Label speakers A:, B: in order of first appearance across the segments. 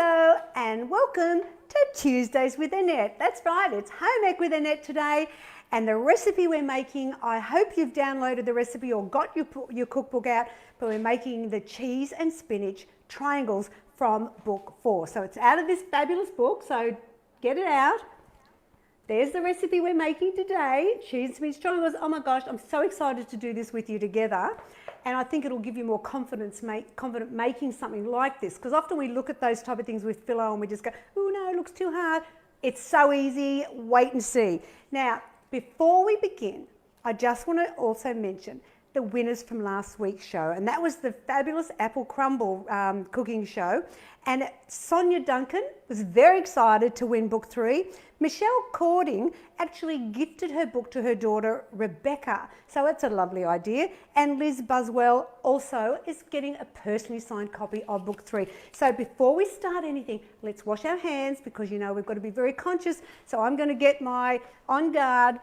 A: Hello and welcome to Tuesdays with Annette. That's right, it's Home Ec with Annette today, and the recipe we're making, I hope you've downloaded the recipe or got your cookbook out, but we're making the cheese and spinach triangles from book 4. So it's out of this fabulous book, so get it out. There's the recipe we're making today, cheese and spinach triangles. Oh my gosh, I'm so excited to do this with you together. And I think it'll give you more confident making something like this. Because often we look at those type of things with phyllo and we just go, oh no, it looks too hard. It's so easy, wait and see. Now, before we begin, I just want to also mention the winners from last week's show. And that was the fabulous apple crumble cooking show. And Sonia Duncan was very excited to win book 3. Michelle Cording actually gifted her book to her daughter, Rebecca. So that's a lovely idea. And Liz Buswell also is getting a personally signed copy of book 3. So before we start anything, let's wash our hands because you know we've got to be very conscious. So I'm going to get my On Guard,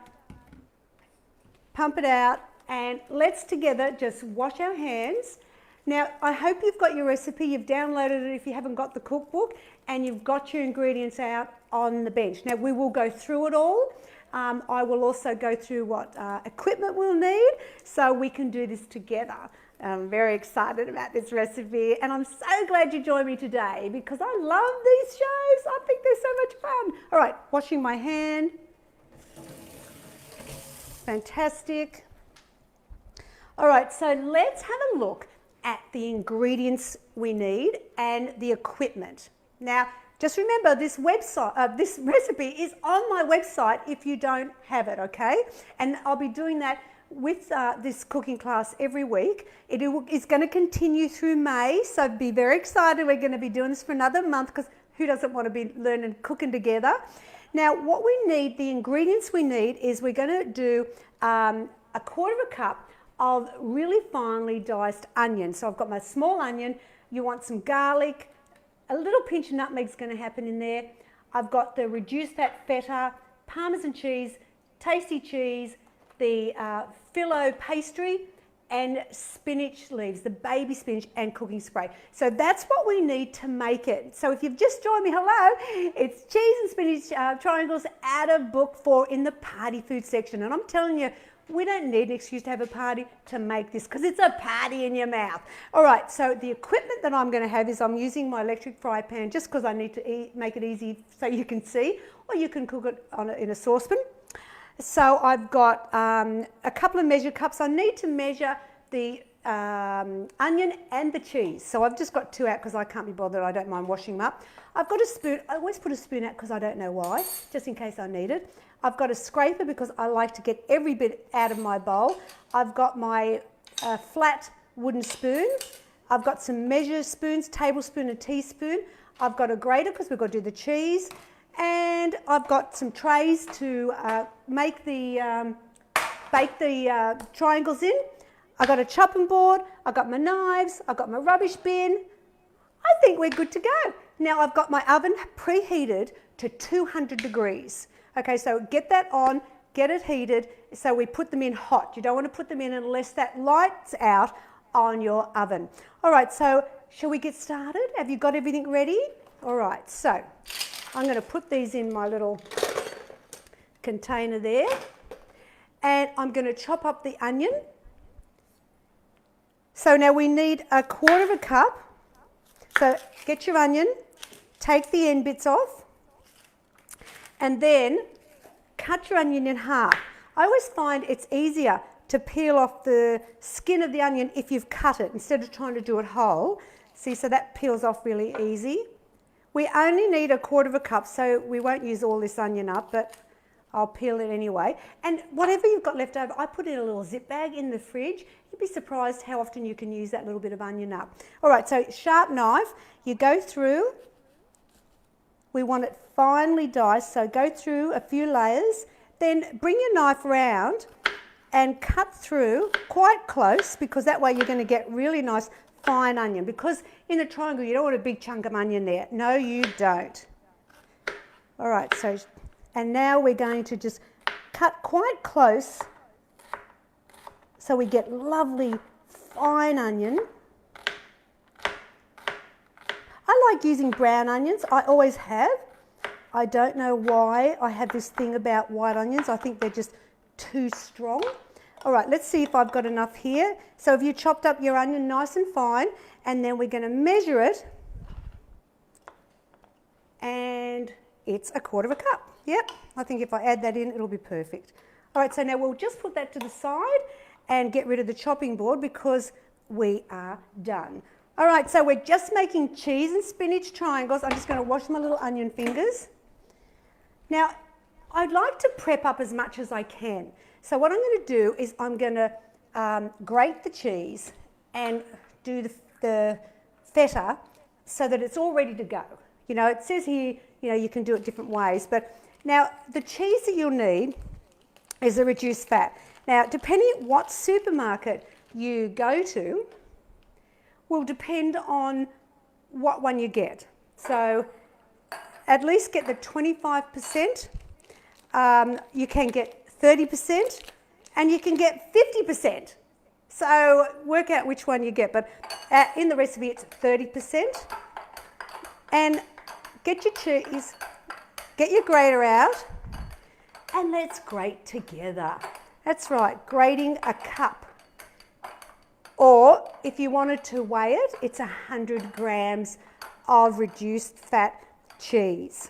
A: pump it out, and let's together just wash our hands. Now, I hope you've got your recipe, you've downloaded it if you haven't got the cookbook, and you've got your ingredients out on the bench. Now, we will go through it all. I will also go through what equipment we'll need so we can do this together. I'm very excited about this recipe, and I'm so glad you joined me today because I love these shows. I think they're so much fun. All right, washing my hand. Fantastic. All right, so let's have a look at the ingredients we need and the equipment. Now, just remember this recipe is on my website if you don't have it, okay? And I'll be doing that with this cooking class every week. It's going to continue through May, so be very excited. We're going to be doing this for another month because who doesn't want to be learning cooking together? Now, what we need, the ingredients we need is we're going to do a quarter of a cup of really finely diced onion. So I've got my small onion, you want some garlic, a little pinch of nutmeg is going to happen in there. I've got the reduced fat feta, Parmesan cheese, tasty cheese, the phyllo pastry, and spinach leaves, the baby spinach and cooking spray. So that's what we need to make it. So if you've just joined me, hello, it's cheese and spinach triangles out of book 4 in the party food section. And I'm telling you, we don't need an excuse to have a party to make this because it's a party in your mouth. All right, so the equipment that I'm going to have is I'm using my electric fry pan just because I need to make it easy so you can see, or you can cook it in a saucepan. So I've got a couple of measure cups. I need to measure the onion and the cheese. So I've just got 2 out because I can't be bothered. I don't mind washing them up. I've got a spoon. I always put a spoon out because I don't know why, just in case I need it. I've got a scraper because I like to get every bit out of my bowl. I've got my flat wooden spoon. I've got some measure spoons, tablespoon and teaspoon. I've got a grater because we've got to do the cheese. And I've got some trays to bake the triangles in. I've got a chopping board. I've got my knives. I've got my rubbish bin. I think we're good to go. Now I've got my oven preheated to 200 degrees. Okay, so get that on, get it heated, so we put them in hot. You don't want to put them in unless that light's out on your oven. All right, so shall we get started? Have you got everything ready? All right, so I'm going to put these in my little container there, and I'm going to chop up the onion. So now we need a quarter of a cup. So get your onion, take the end bits off, and then cut your onion in half. I always find it's easier to peel off the skin of the onion if you've cut it instead of trying to do it whole. See, so that peels off really easy. We only need a quarter of a cup, so we won't use all this onion up, but I'll peel it anyway. And whatever you've got left over, I put in a little zip bag in the fridge. You'd be surprised how often you can use that little bit of onion up. All right, so sharp knife, you go through. We want it finely diced, so go through a few layers. Then bring your knife around and cut through quite close because that way you're going to get really nice fine onion. Because in a triangle you don't want a big chunk of onion there. No, you don't. All right, so, and now we're going to just cut quite close so we get lovely fine onion. I like using brown onions. I always have. I don't know why I have this thing about white onions. I think they're just too strong. All right, let's see if I've got enough here. So have you chopped up your onion nice and fine? And then we're going to measure it. And it's 1/4 cup. Yep, I think if I add that in, it'll be perfect. All right, so now we'll just put that to the side and get rid of the chopping board because we are done. All right, so we're just making cheese and spinach triangles. I'm just going to wash my little onion fingers. Now, I'd like to prep up as much as I can. So what I'm going to do is I'm going to grate the cheese and do the feta so that it's all ready to go. You know, it says here, you know, you can do it different ways. But now, the cheese that you'll need is a reduced fat. Now, depending on what supermarket you go to, will depend on what one you get. So, at least get the 25%. You can get 30% and you can get 50%. So work out which one you get, but in the recipe it's 30%. And get your cheese, get your grater out, and let's grate together. That's right, grating a cup. Or if you wanted to weigh it, it's 100 grams of reduced fat cheese.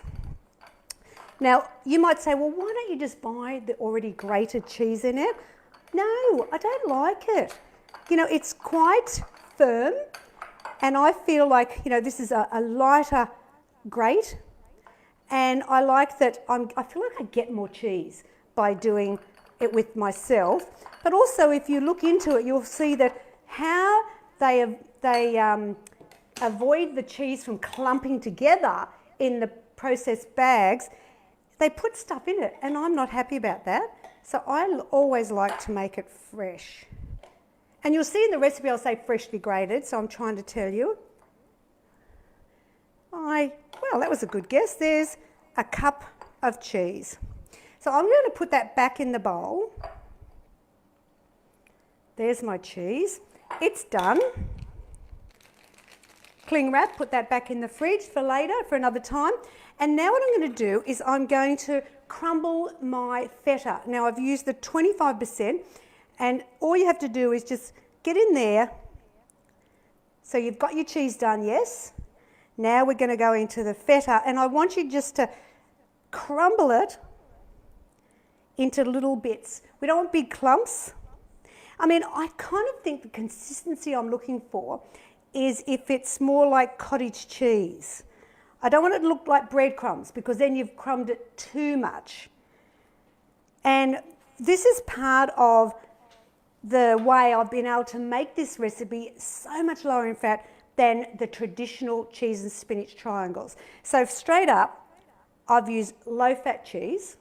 A: Now, you might say, well, why don't you just buy the already grated cheese in it? No, I don't like it. You know, it's quite firm, and I feel like, you know, this is a lighter grate, and I like that I feel like I get more cheese by doing it with myself. But also, if you look into it, you'll see that how they avoid the cheese from clumping together in the processed bags. They put stuff in it, and I'm not happy about that. So I always like to make it fresh. And you'll see in the recipe I'll say freshly grated, so I'm trying to tell you. Well, that was a good guess. There's a cup of cheese. So I'm going to put that back in the bowl. There's my cheese. It's done. Cling wrap, put that back in the fridge for later, for another time. And now what I'm going to do is I'm going to crumble my feta. Now I've used the 25%, and all you have to do is just get in there. So you've got your cheese done, yes? Now we're going to go into the feta, and I want you just to crumble it into little bits. We don't want big clumps. I mean, I kind of think the consistency I'm looking for is if it's more like cottage cheese. I don't want it to look like breadcrumbs because then you've crumbed it too much. And this is part of the way I've been able to make this recipe so much lower in fat than the traditional cheese and spinach triangles. So straight up, I've used low-fat cheese,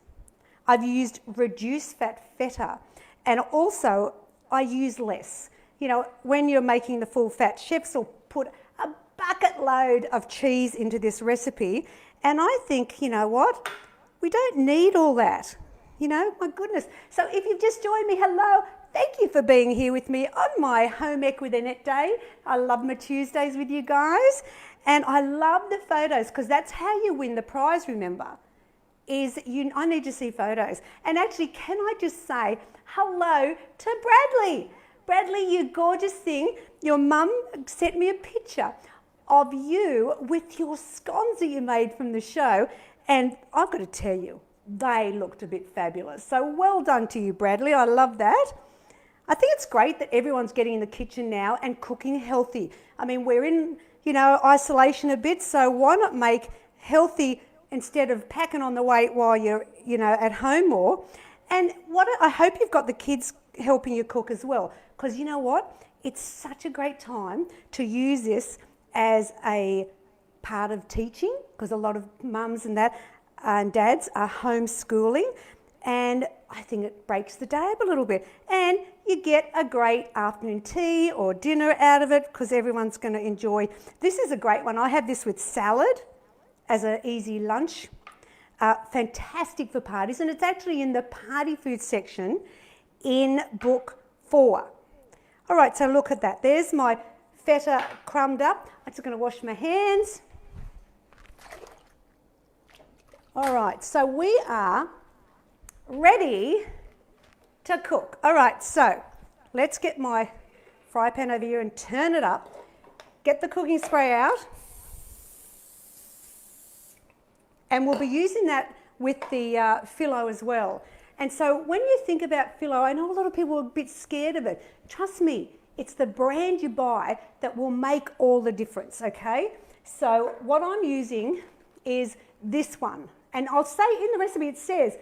A: I've used reduced fat feta, and also I use less. You know, when you're making the full fat, chefs will put a bucket load of cheese into this recipe, and I think, you know what, we don't need all that. You know, my goodness. So if you've just joined me, hello, thank you for being here with me on my Home Ec with Annette Day. I love my Tuesdays with you guys, and I love the photos because that's how you win the prize, remember, I need to see photos. And actually, can I just say hello to Bradley. Bradley, you gorgeous thing. Your mum sent me a picture of you with your scones that you made from the show, and I've got to tell you, they looked a bit fabulous. So well done to you, Bradley. I love that. I think it's great that everyone's getting in the kitchen now and cooking healthy. I mean, we're in, you know, isolation a bit, so why not make healthy instead of packing on the weight while you're, you know, at home more? And I hope you've got the kids helping you cook as well, because you know what? It's such a great time to use this as a part of teaching, because a lot of mums and that and dads are homeschooling, and I think it breaks the day up a little bit. And you get a great afternoon tea or dinner out of it because everyone's going to enjoy. This is a great one. I have this with salad as an easy lunch. Fantastic for parties, and it's actually in the party food section in book 4. All right, so look at that. There's my feta crumbed up. I'm just going to wash my hands. All right, so we are ready to cook. All right, so let's get my fry pan over here and turn it up. Get the cooking spray out. And we'll be using that with the phyllo as well. And so when you think about phyllo, I know a lot of people are a bit scared of it. Trust me, it's the brand you buy that will make all the difference, okay? So what I'm using is this one. And I'll say in the recipe it says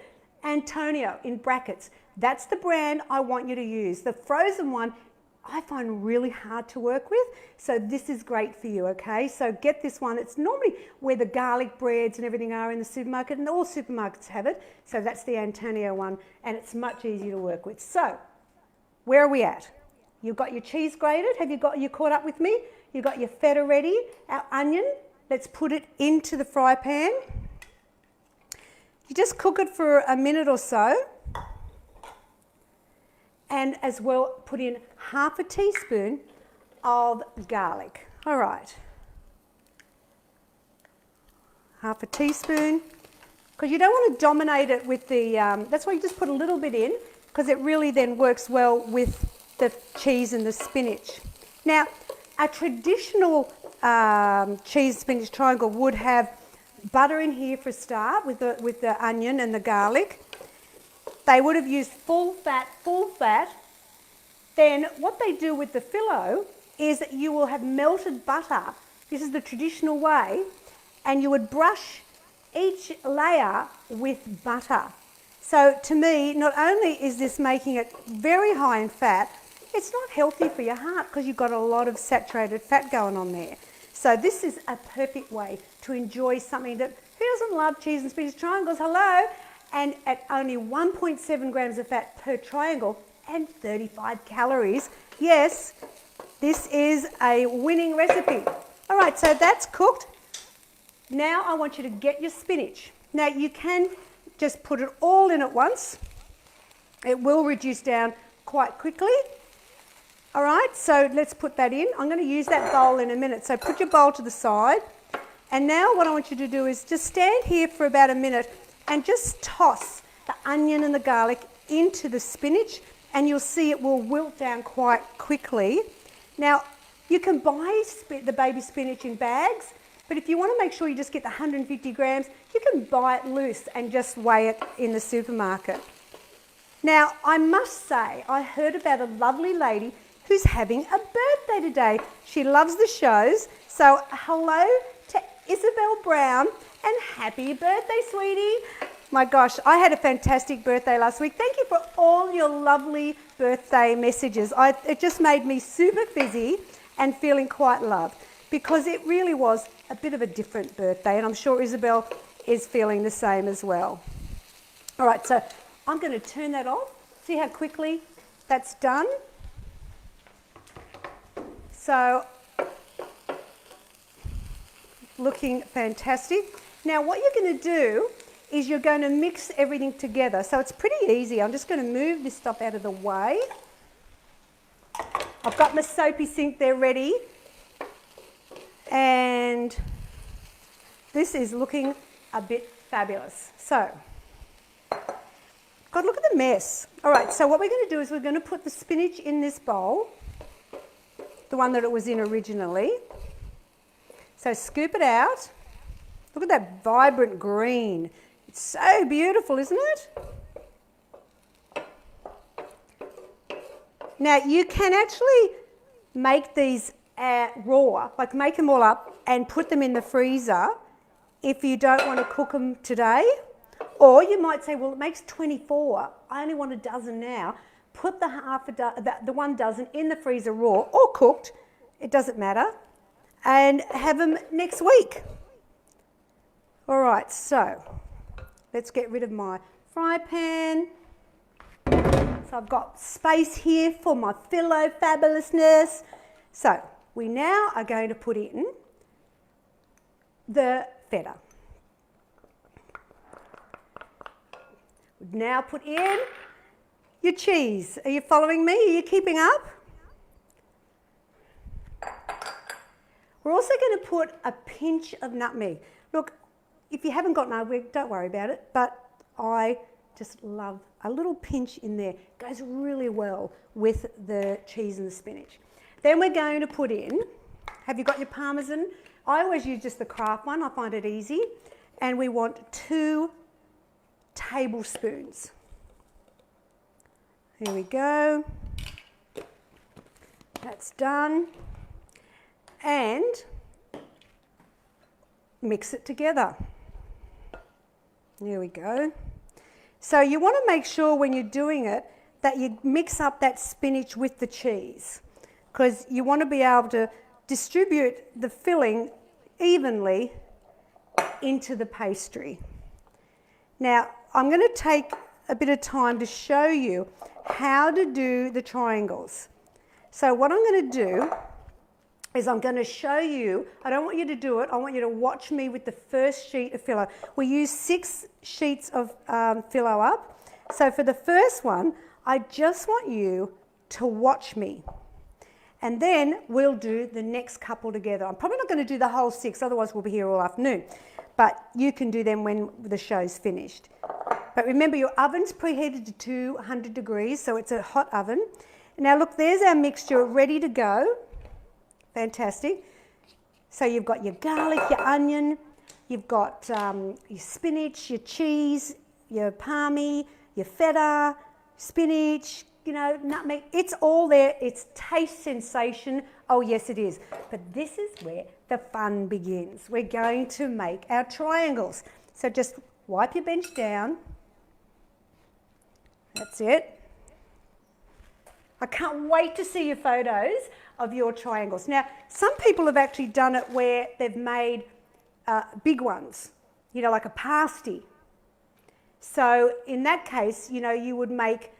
A: Antonio in brackets. That's the brand I want you to use. The frozen one I find really hard to work with, so this is great for you, okay? So get this one. It's normally where the garlic breads and everything are in the supermarket, and all supermarkets have it. So that's the Antonio one, and it's much easier to work with. So where are we at? You've got your cheese grated. Have you caught up with me? You've got your feta ready, our onion. Let's put it into the fry pan. You just cook it for a minute or so. And as well, put in half a teaspoon of garlic. All right. Half a teaspoon, because you don't want to dominate it with the, that's why you just put a little bit in, because it really then works well with the cheese and the spinach. Now, a traditional cheese spinach triangle would have butter in here for a start with the onion and the garlic. They would have used full fat. Then what they do with the phyllo is that you will have melted butter. This is the traditional way, and you would brush each layer with butter. So to me, not only is this making it very high in fat, it's not healthy for your heart because you've got a lot of saturated fat going on there. So this is a perfect way to enjoy something that, who doesn't love cheese and spinach triangles? Hello? And at only 1.7 grams of fat per triangle and 35 calories. Yes, this is a winning recipe. All right, so that's cooked. Now I want you to get your spinach. Now you can just put it all in at once. It will reduce down quite quickly. All right, so let's put that in. I'm going to use that bowl in a minute. So put your bowl to the side. And now what I want you to do is just stand here for about a minute and just toss the onion and the garlic into the spinach, and you'll see it will wilt down quite quickly. Now, you can buy the baby spinach in bags, but if you want to make sure you just get the 150 grams, you can buy it loose and just weigh it in the supermarket. Now, I must say, I heard about a lovely lady who's having a birthday today. She loves the shows, so hello to Isabel Brown. And happy birthday, sweetie. My gosh, I had a fantastic birthday last week. Thank you for all your lovely birthday messages. It just made me super fizzy and feeling quite loved because it really was a bit of a different birthday, and I'm sure Isabel is feeling the same as well. All right, so I'm going to turn that off. See how quickly that's done? So, looking fantastic. Now what you're going to do is you're going to mix everything together. So it's pretty easy. I'm just going to move this stuff out of the way. I've got my soapy sink there ready. And this is looking a bit fabulous. So, God, look at the mess. All right, so what we're going to do is we're going to put the spinach in this bowl, the one that it was in originally. So scoop it out. Look at that vibrant green. It's so beautiful, isn't it? Now, you can actually make these raw, like make them all up and put them in the freezer if you don't want to cook them today. Or you might say, well, it makes 24. I only want a dozen now. Put the 1 dozen in the freezer raw or cooked. It doesn't matter. And have them next week. All right, so let's get rid of my fry pan. So I've got space here for my phyllo fabulousness. So we now are going to put in the feta. Now put in your cheese. Are you following me? Are you keeping up? We're also going to put a pinch of nutmeg. Look, if you haven't got nutmeg, don't worry about it, but I just love a little pinch in there. It goes really well with the cheese and the spinach. Then we're going to put in, have you got your Parmesan? I always use just the Kraft one, I find it easy. And we want 2 tablespoons. There we go. That's done. And mix it together. There we go. So you want to make sure when you're doing it that you mix up that spinach with the cheese, because you want to be able to distribute the filling evenly into the pastry. Now, I'm going to take a bit of time to show you how to do the triangles. So what I'm going to do is I'm going to show you, I don't want you to do it, I want you to watch me with the first sheet of phyllo. We use 6 sheets of phyllo up. So for the first one, I just want you to watch me. And then we'll do the next couple together. I'm probably not going to do the whole 6, otherwise we'll be here all afternoon. But you can do them when the show's finished. But remember, your oven's preheated to 200 degrees, so it's a hot oven. Now look, there's our mixture ready to go. Fantastic. So you've got your garlic, your onion, you've got your spinach, your cheese, your palmy, your feta, spinach, you know, nutmeg. It's all there. It's taste sensation. Oh, yes, it is. But this is where the fun begins. We're going to make our triangles. So just wipe your bench down. That's it. I can't wait to see your photos of your triangles. Now, some people have actually done it where they've made big ones, you know, like a pasty. So in that case, you know, you would make,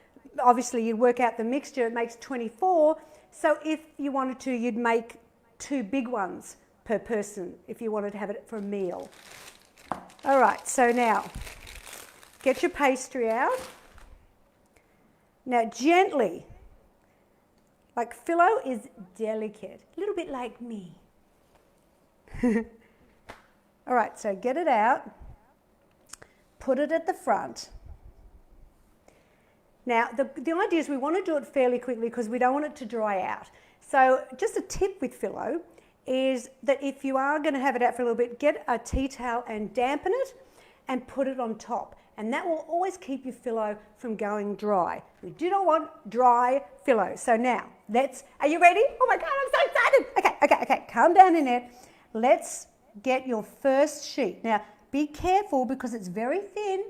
A: obviously you'd work out the mixture, it makes 24. So if you wanted to, you'd make 2 big ones per person if you wanted to have it for a meal. All right, so now get your pastry out. Now gently, like phyllo is delicate, a little bit like me. All right, so get it out, put it at the front. Now, the idea is we want to do it fairly quickly because we don't want it to dry out. So just a tip with phyllo is that if you are going to have it out for a little bit, get a tea towel and dampen it and put it on top. And that will always keep your phyllo from going dry. We do not want dry phyllo. So now, are you ready? Oh my God, I'm so excited. Okay, calm down in there. Let's get your first sheet. Now, be careful because it's very thin.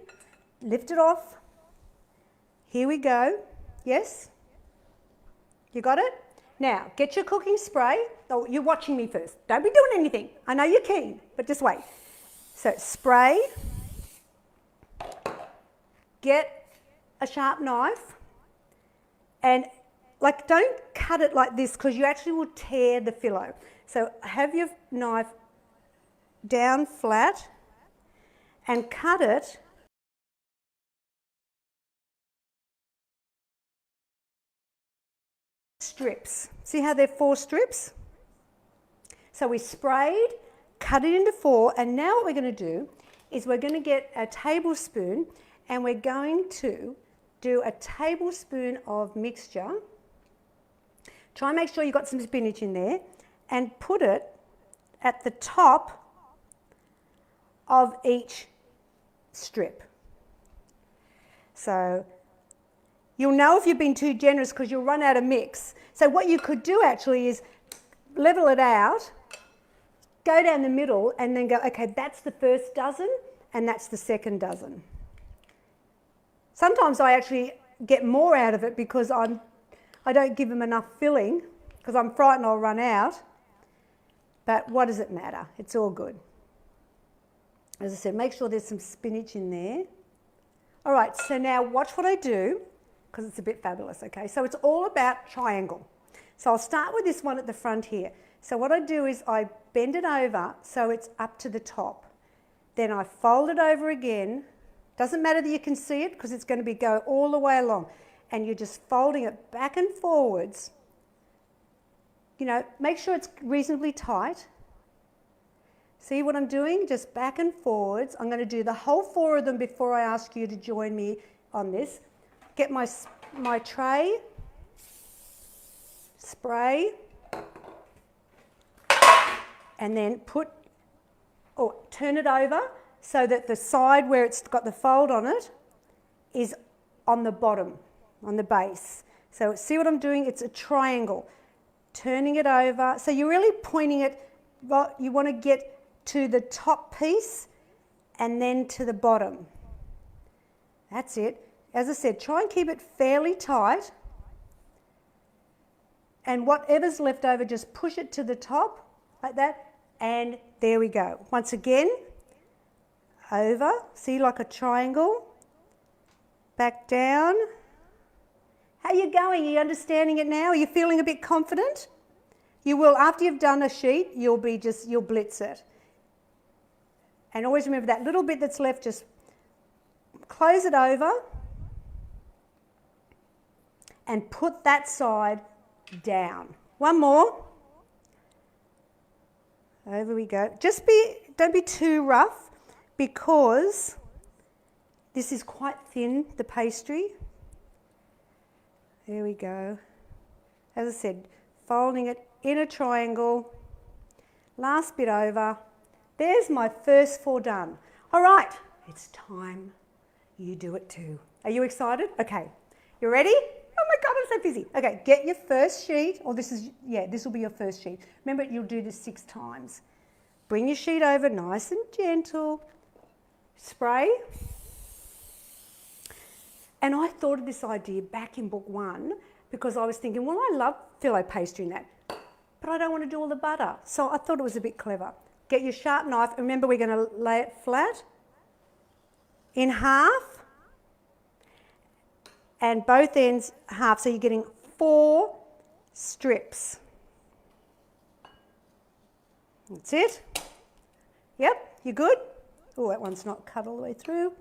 A: Lift it off. Here we go. Yes? You got it? Now, get your cooking spray. Oh, you're watching me first. Don't be doing anything. I know you're keen, but just wait. So, spray. Get a sharp knife. And, like, don't cut it like this because you actually will tear the phyllo. So, have your knife down flat and cut it strips. See how they're 4 strips? So we sprayed, cut it into 4, and now what we're going to do is we're going to get a tablespoon and we're going to do a tablespoon of mixture. Try and make sure you've got some spinach in there and put it at the top of each strip. So you'll know if you've been too generous because you'll run out of mix. So what you could do actually is level it out, go down the middle and then go, okay, that's the first dozen and that's the second dozen. Sometimes I actually get more out of it because I don't give them enough filling because I'm frightened I'll run out. But what does it matter? It's all good. As I said, make sure there's some spinach in there. All right, so now watch what I do because it's a bit fabulous, okay? So it's all about triangle. So I'll start with this one at the front here. So what I do is I bend it over so it's up to the top. Then I fold it over again. Doesn't matter that you can see it because it's going to go all the way along. And you're just folding it back and forwards. You know, make sure it's reasonably tight. See what I'm doing? Just back and forwards. I'm going to do the whole 4 of them before I ask you to join me on this. Get my tray, spray, and then turn it over so that the side where it's got the fold on it is on the bottom, on the base. So see what I'm doing? It's a triangle. Turning it over. So you're really pointing it, you want to get to the top piece and then to the bottom. That's it. As I said, try and keep it fairly tight. And whatever's left over, just push it to the top like that. And there we go. Once again, over. See, like a triangle. Back down. How are you going? Are you understanding it now? Are you feeling a bit confident? You will, after you've done a sheet, you'll blitz it. And always remember that little bit that's left, just close it over and put that side down. One more. Over we go. Don't be too rough because this is quite thin, the pastry. There we go. As I said, folding it in a triangle. Last bit over. There's my first 4 done. All right, it's time you do it too. Are you excited? Okay, you ready? Oh my God, I'm so busy. Okay, get your first sheet, or this will be your first sheet. Remember, you'll do this 6 times. Bring your sheet over nice and gentle. Spray. And I thought of this idea back in book 1 because I was thinking, well, I love filo pastry and that, but I don't want to do all the butter. So I thought it was a bit clever. Get your sharp knife. Remember, we're going to lay it flat in half and both ends half. So you're getting 4 strips. That's it. Yep, you good? Oh, that one's not cut all the way through.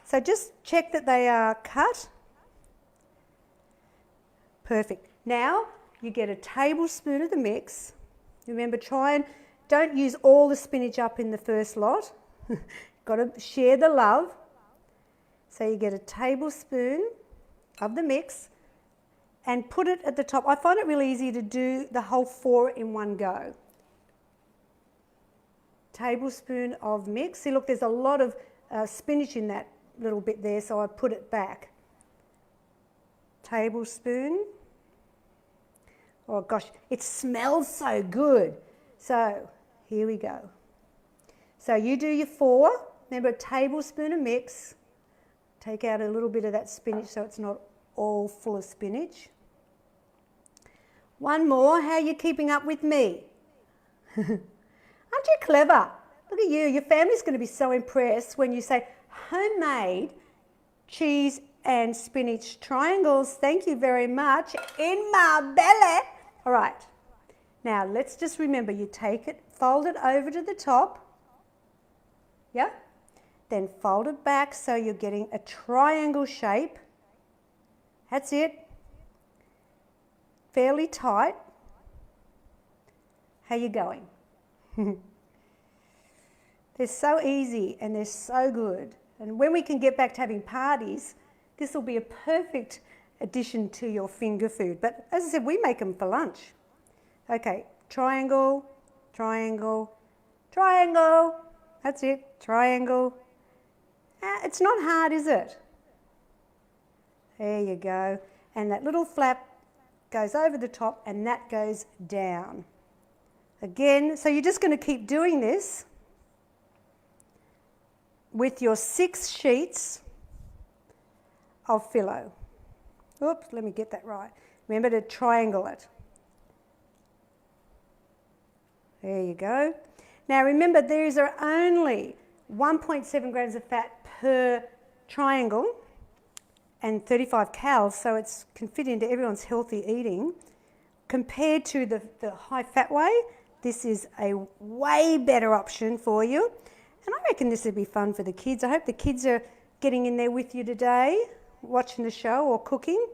A: So just check that they are cut. Perfect. Now you get a tablespoon of the mix. Remember, don't use all the spinach up in the first lot. Got to share the love. So you get a tablespoon of the mix and put it at the top. I find it really easy to do the whole 4 in one go. Tablespoon of mix. See, look, there's a lot of spinach in that little bit there, so I put it back. Tablespoon. Oh gosh, it smells so good. So here we go. So you do your 4. Remember, a tablespoon of mix. Take out a little bit of that spinach so it's not all full of spinach. One more. How are you keeping up with me? Aren't you clever? Look at you. Your family's going to be so impressed when you say homemade cheese and spinach triangles. Thank you very much. In my belly. All right. Now let's just remember, you take it, fold it over to the top. Yeah? Then fold it back so you're getting a triangle shape. That's it. Fairly tight. How you going? They're so easy and they're so good. And when we can get back to having parties, this will be a perfect addition to your finger food. But as I said, we make them for lunch. Okay, triangle, triangle, triangle. That's it, triangle. It's not hard, is it? There you go. And that little flap goes over the top and that goes down. Again, so you're just going to keep doing this with your 6 sheets of filo. Oops, let me get that right. Remember to triangle it. There you go. Now remember, these are only 1.7 grams of fat per triangle and 35 calories, so it can fit into everyone's healthy eating. Compared to the high fat way, this is a way better option for you. And I reckon this would be fun for the kids. I hope the kids are getting in there with you today, watching the show or cooking.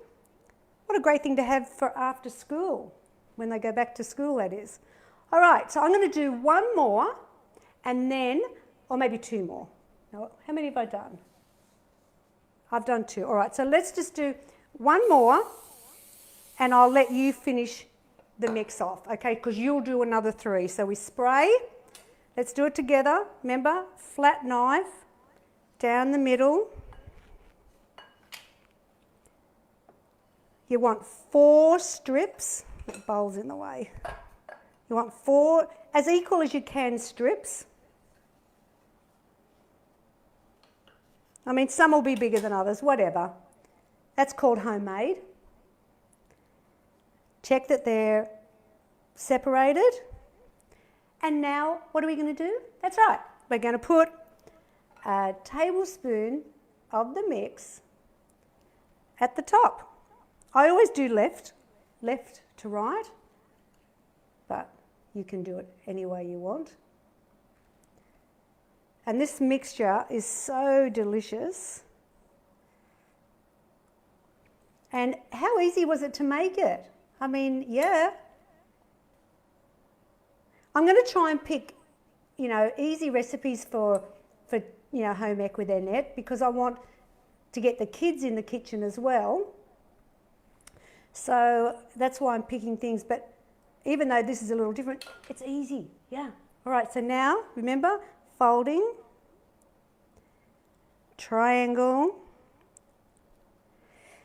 A: What a great thing to have for after school, when they go back to school, that is. All right, so I'm going to do one more, and then, or maybe 2 more. Now, how many have I done? I've done 2. All right, so let's just do 1 more, and I'll let you finish the mix off, okay? Because you'll do another 3. So we spray. Let's do it together. Remember, flat knife, down the middle. You want 4 strips. The bowl's in the way. You want 4, as equal as you can, strips. I mean, some will be bigger than others, whatever. That's called homemade. Check that they're separated. And now, what are we going to do? That's right. We're going to put a tablespoon of the mix at the top. I always do left to right, but you can do it any way you want. And this mixture is so delicious. And how easy was it to make it? I mean, yeah. I'm going to try and pick, easy recipes for home ec with Annette, because I want to get the kids in the kitchen as well. So that's why I'm picking things, but even though this is a little different, it's easy, yeah. All right, so now, remember, folding, triangle.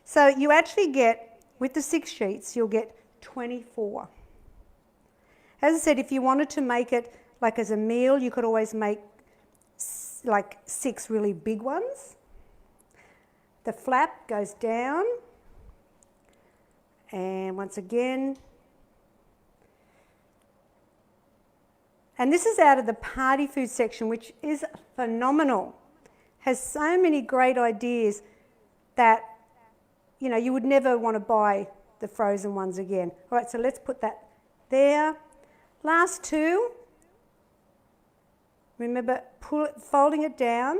A: So you actually get, with the 6 sheets, you'll get 24. As I said, if you wanted to make it like as a meal, you could always make like 6 really big ones. The flap goes down. And once again, and this is out of the party food section, which is phenomenal. Has so many great ideas that, you would never want to buy the frozen ones again. All right, so let's put that there. Last 2. Remember, folding it down.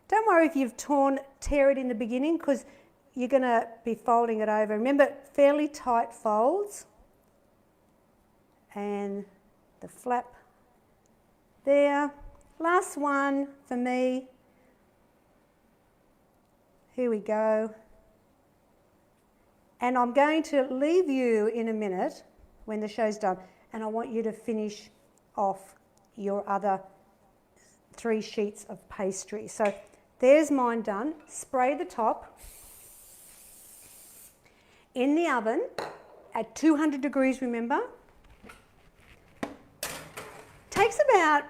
A: Don't worry if you've tear it in the beginning, because you're going to be folding it over. Remember, fairly tight folds. And the flap there. Last one for me. Here we go. And I'm going to leave you in a minute when the show's done, and I want you to finish off your other 3 sheets of pastry. So there's mine done. Spray the top. In the oven at 200 degrees, remember. Takes about,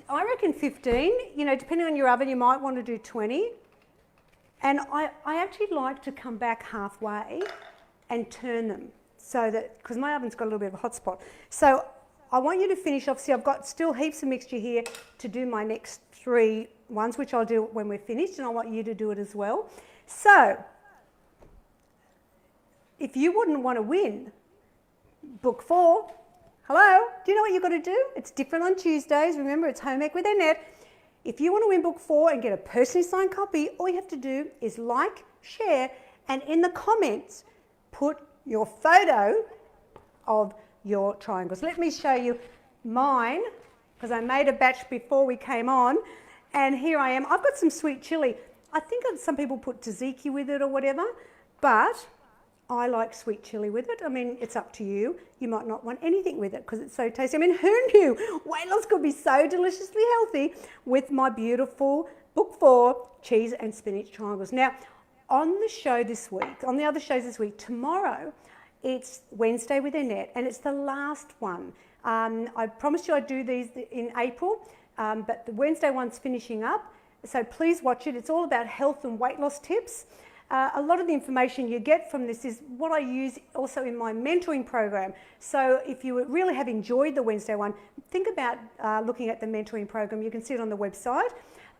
A: I reckon 15. Depending on your oven, you might want to do 20. And I actually like to come back halfway and turn them, so that, because my oven's got a little bit of a hot spot. So I want you to finish off. See, I've got still heaps of mixture here to do my next 3 ones, which I'll do when we're finished, and I want you to do it as well. So if you wouldn't want to win book 4, hello, do you know what you've got to do? It's different on Tuesdays. Remember, it's Home Ec with Annette. If you want to win book 4 and get a personally signed copy, all you have to do is like, share, and in the comments, put your photo of your triangles. Let me show you mine, because I made a batch before we came on, and here I am. I've got some sweet chilli. I think some people put tzatziki with it or whatever, but I like sweet chilli with it. I mean, it's up to you. You might not want anything with it because it's so tasty. I mean, who knew weight loss could be so deliciously healthy with my beautiful book 4 cheese and spinach triangles. Now, on the show this week, on the other shows this week, tomorrow, it's Wednesday with Annette, and it's the last one. I promised you I'd do these in April, but the Wednesday one's finishing up. So please watch it. It's all about health and weight loss tips. A lot of the information you get from this is what I use also in my mentoring program. So if you really have enjoyed the Wednesday one, think about looking at the mentoring program. You can see it on the website.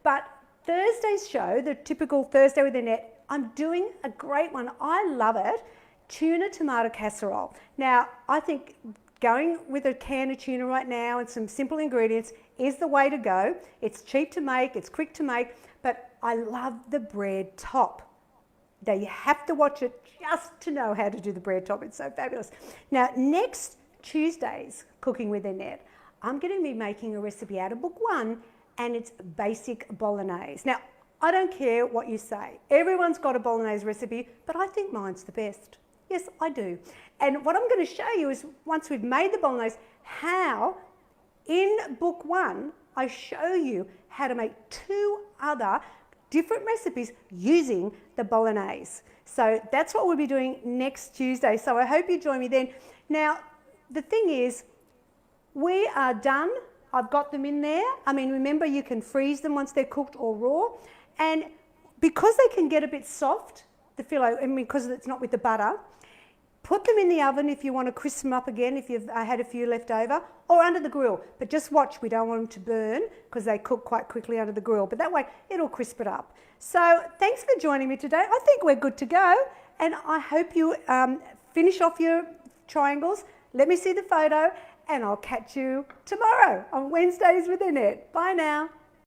A: But Thursday's show, the typical Thursday with Annette, I'm doing a great one. I love it. Tuna tomato casserole. Now, I think going with a can of tuna right now and some simple ingredients is the way to go. It's cheap to make, it's quick to make, but I love the bread top. Now, you have to watch it just to know how to do the bread top. It's so fabulous. Now, next Tuesday's Cooking with Annette, I'm going to be making a recipe out of book 1, and it's basic bolognese. Now, I don't care what you say. Everyone's got a bolognese recipe, but I think mine's the best. Yes, I do. And what I'm going to show you is, once we've made the bolognese, how in book 1, I show you how to make 2 other different recipes using the bolognese. So that's what we'll be doing next Tuesday. So I hope you join me then. Now, the thing is, we are done. I've got them in there. I mean, remember, you can freeze them once they're cooked or raw. And because they can get a bit soft, the phyllo, and because it's not with the butter, put them in the oven if you want to crisp them up again, if you've had a few left over, or under the grill. But just watch, we don't want them to burn because they cook quite quickly under the grill. But that way, it'll crisp it up. So thanks for joining me today. I think we're good to go. And I hope you finish off your triangles. Let me see the photo, and I'll catch you tomorrow on Wednesdays with Annette. Bye now.